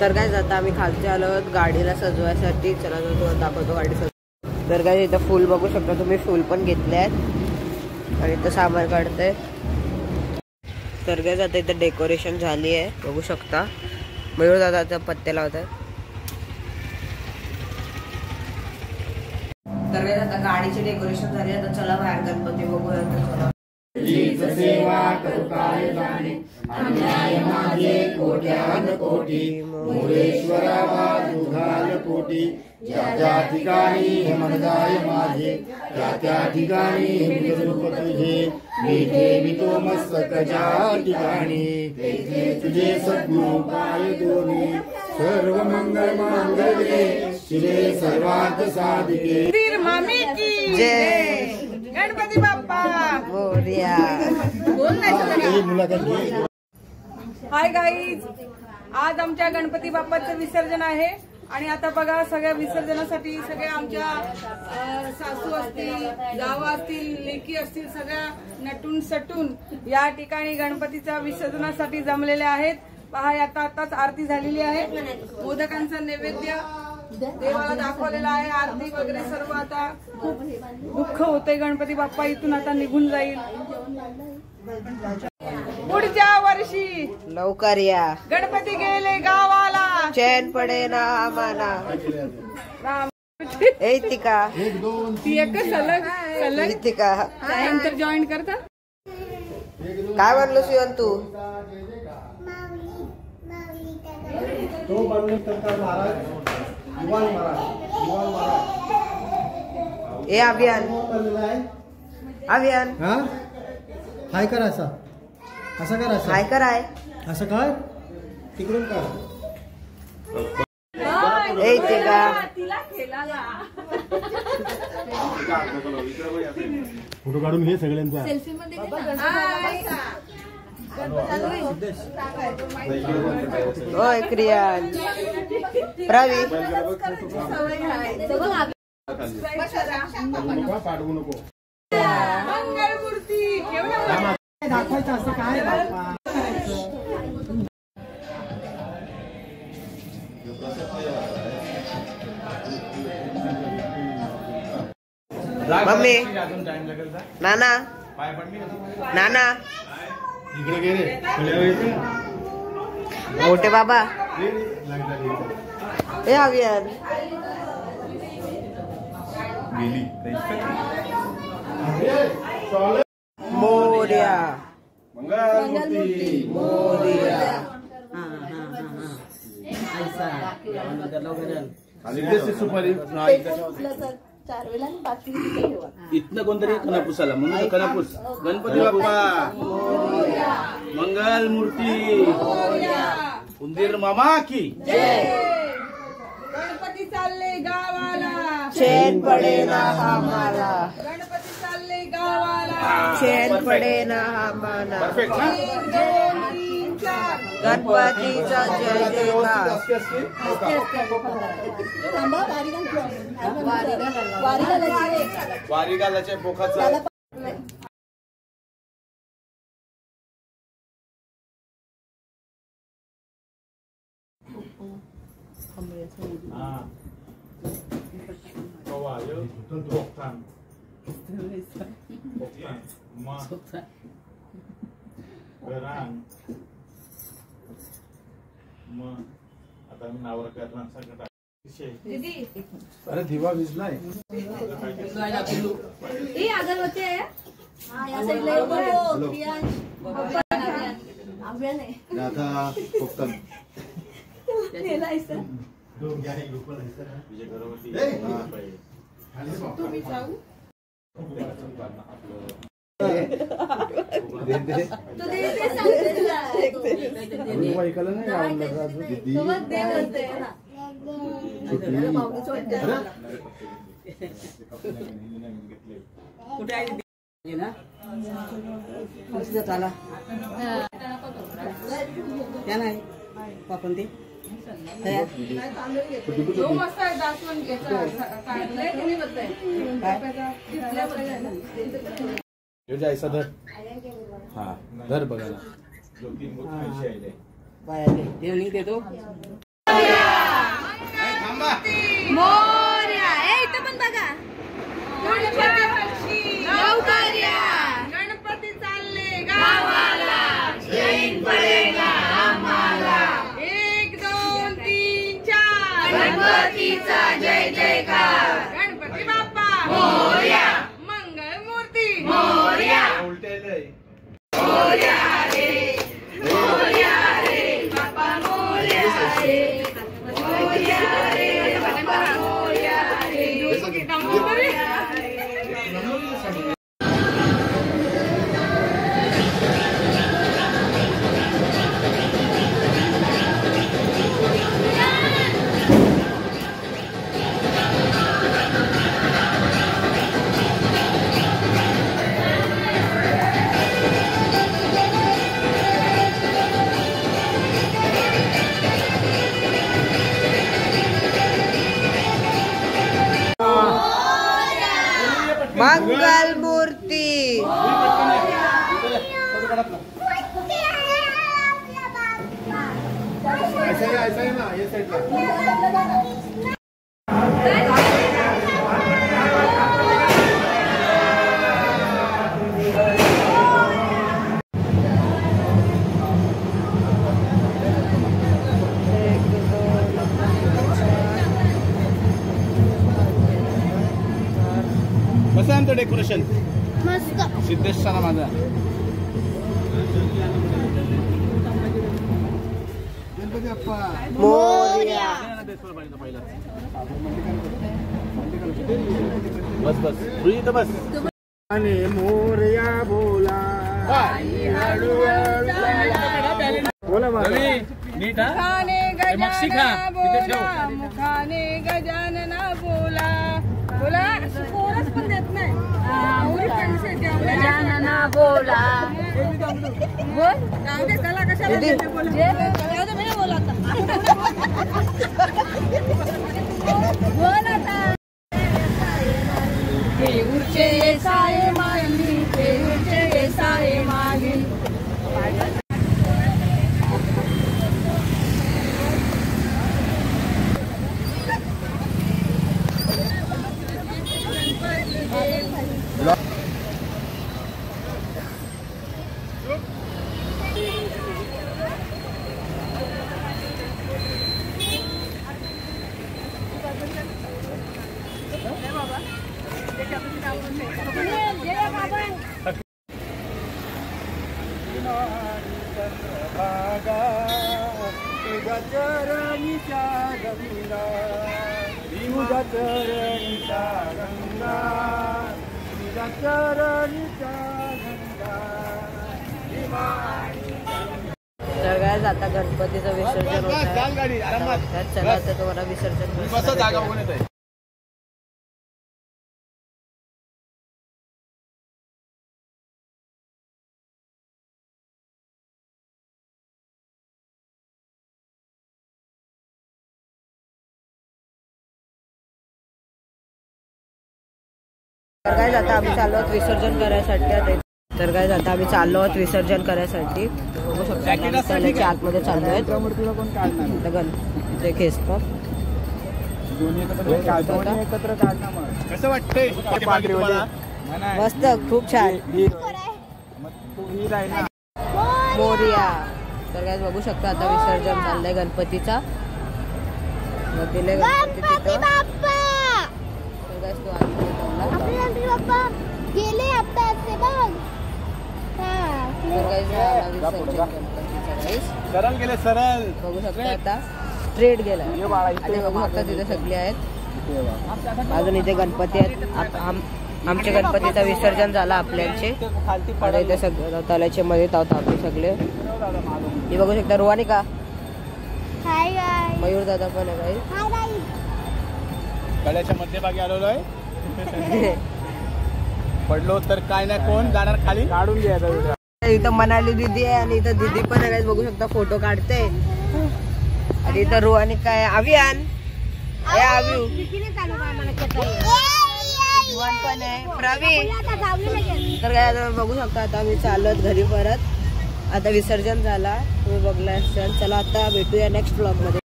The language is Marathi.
तर काय आता आम्ही खालचे आलो गाडीला सजवायसाठी. चला तुम्हाला दाखवतो गाडी सजव. तर काय इथं फुल बघू शकता तुम्ही, फुल पण घेतले आहेत आणि इथं सामान काढतंय. तर काय आता इथं डेकोरेशन झाली आहे बघू शकता. मयूर दादा आता पत्ते लावत आहे. तर काय आता गाडीचे डेकोरेशन झाले. आता चला बाहेर गणपती बघूया. चला सेवा करुकाय जाणे अन्याय माझे कोट्यान कोटी मुरेश्वरा वादुघाल कोटी ज्या ठिकाणी हे मन जाय माझे त्या ठिकाणी हे रूप तुझे मी तो मस्तकच्या ठिकाणी तुझे सद्गुरु पाय दोन्ही सर्व मंगल मांगल्ये शिवे सर्वार्थ साधिके वीर मामी की जय गणपती बाप्पा मोरया. हाय गाईज, आज आमच्या गणपती बाप्पाचं विसर्जन आहे आणि आता बघा सगळ्या विसर्जनासाठी सगळ्या आमच्या सासू असतील, जावा असतील, लेकी असतील, सगळ्या नटून सटून या ठिकाणी गणपतीच्या विसर्जनासाठी जमलेल्या आहेत. पहा आता आताच आरती झालेली आहे. मोदकांचा नैवेद्य देवाला दाखवलेला आहे. आरती वगैरे सर्व. आता खूप दुःख होतंय. गणपती बाप्पा इथून आता निघून जाईल. पुढच्या वर्षी लवकर या. गणपती गेले गावाला, चैन पडे ना आम्हाला. ऐतिका ती एक सलग ऐतिका नंतर जॉईन करता. काय म्हणलो शिवन तू? तो बनकर महाराज युवान महाराज ए अभियान अभियान हा हाय कर असा असं कर असं काय कराय असं कर तिकडून कर. ऐतिका फोटो काढून घे सगळ्यांचा. ओय क्रियान रवी पाठवू नको. मंगलमूर्ती दाखवायचं असं काय मम्मी नाना नाना इकडे गेले मोठे बाबा ए अभियान मोरया मंगलमूर्ती मोरया. सुपारी इथनं कोणतरी कनापूसाला म्हणून कनापूस. गणपती बाप्पा मंगल मूर्ती उंदीर मामा की गणपती चालले गावाला, चैन पडे ना आम्हाला. गणपती चालले गावाला, चैन पडे ना आम्हाला. परफेक्ट ना. 1 2 3 4 गणपतीचा जय जयकार. वारी घालायच्या पोखाचा आता मी नावर करणार. अरे दिवा विजलाय. जायचा धर. हा धर बघायला. देतो मोरया. इथं पण बघा. लवकर या. गणपती चालले गावाला. येईन पडेगा आम्हाला. 1 2 3 4 गणपतीचा जय जयकार. गणपती बाप्पा मोरया. मंगल मूर्ती मोरया. मोरया रे बाप्पा मोरया रे. मोरया रे बाप्पा मोरया रे. मंगल मूर्ती. ऐसा है ना ये साइड कसं आहे आमचं डेकोरेशन? मस्त. सिद्धेश ना माझा. गणपती बाप्पा मोरया. बस बस तू इथं बस. आणि मोरया बोला बोला रवी, नीट हा. मुखाने गजानना बोला. मुखाने गजानना बोला. बोला कोणच पण देत नाही. गजानना बोला. बोल. जाऊ दे त्याला कशाला देते बोला. जाऊ दे मी बोल आता. बोल आता. देऊरचे साये मागील. देऊरचे साये मागील. तर काय आता गणपतीचं विसर्जन होत गाडी आरामात. आहे. चला आता तुम्हाला विसर्जन बस जागा बघून येत आहे. तर काय आता आम्ही चाललो आहोत विसर्जन करायसाठी. तर काय आता आम्ही चाललो आहोत विसर्जन करायसाठी. बघू शकता त्याच्या आतमध्ये चाललो आहे. ते खेचतात. कसं वाटतंय मस्त खूप छान. मोरया. तर काय बघू शकता आता विसर्जन चाललंय गणपतीचा. गणपती बाप्पा गेले आत्ताचे बघ. सरळ गेले सरळ. बघू शकता आता स्ट्रेट गेला. आणि बघू शकता तिथे सगळे आहेत. अजून इथे गणपती आहेत. आमचे गणपतीचं विसर्जन झाला आपल्याचे. आता इथे सगळं तलाच्या मध्ये आहोत आम्ही सगळे. हे बघू शकता रोहानिका. Hi guys. मयूर दादा पण आहे काही. Hi guys. गळ्याच्या मध्यभागी आलेलो आहे. पडलो तर काय नाही कोण जाणार खाली. काढून घ्यायचा. इथं मनाली दीदी आहे आणि इथं दीदी पण आहे. बघू शकता फोटो काढते. आणि इथं रोहानिका आहे. अभियान आव्यू जीवन पण आहे. प्रवीण. तर काय आता बघू शकता आता आम्ही चालत घरी परत. आता विसर्जन झाला तुम्ही बघला असाल. चला आता भेटूया नेक्स्ट ब्लॉग मध्ये.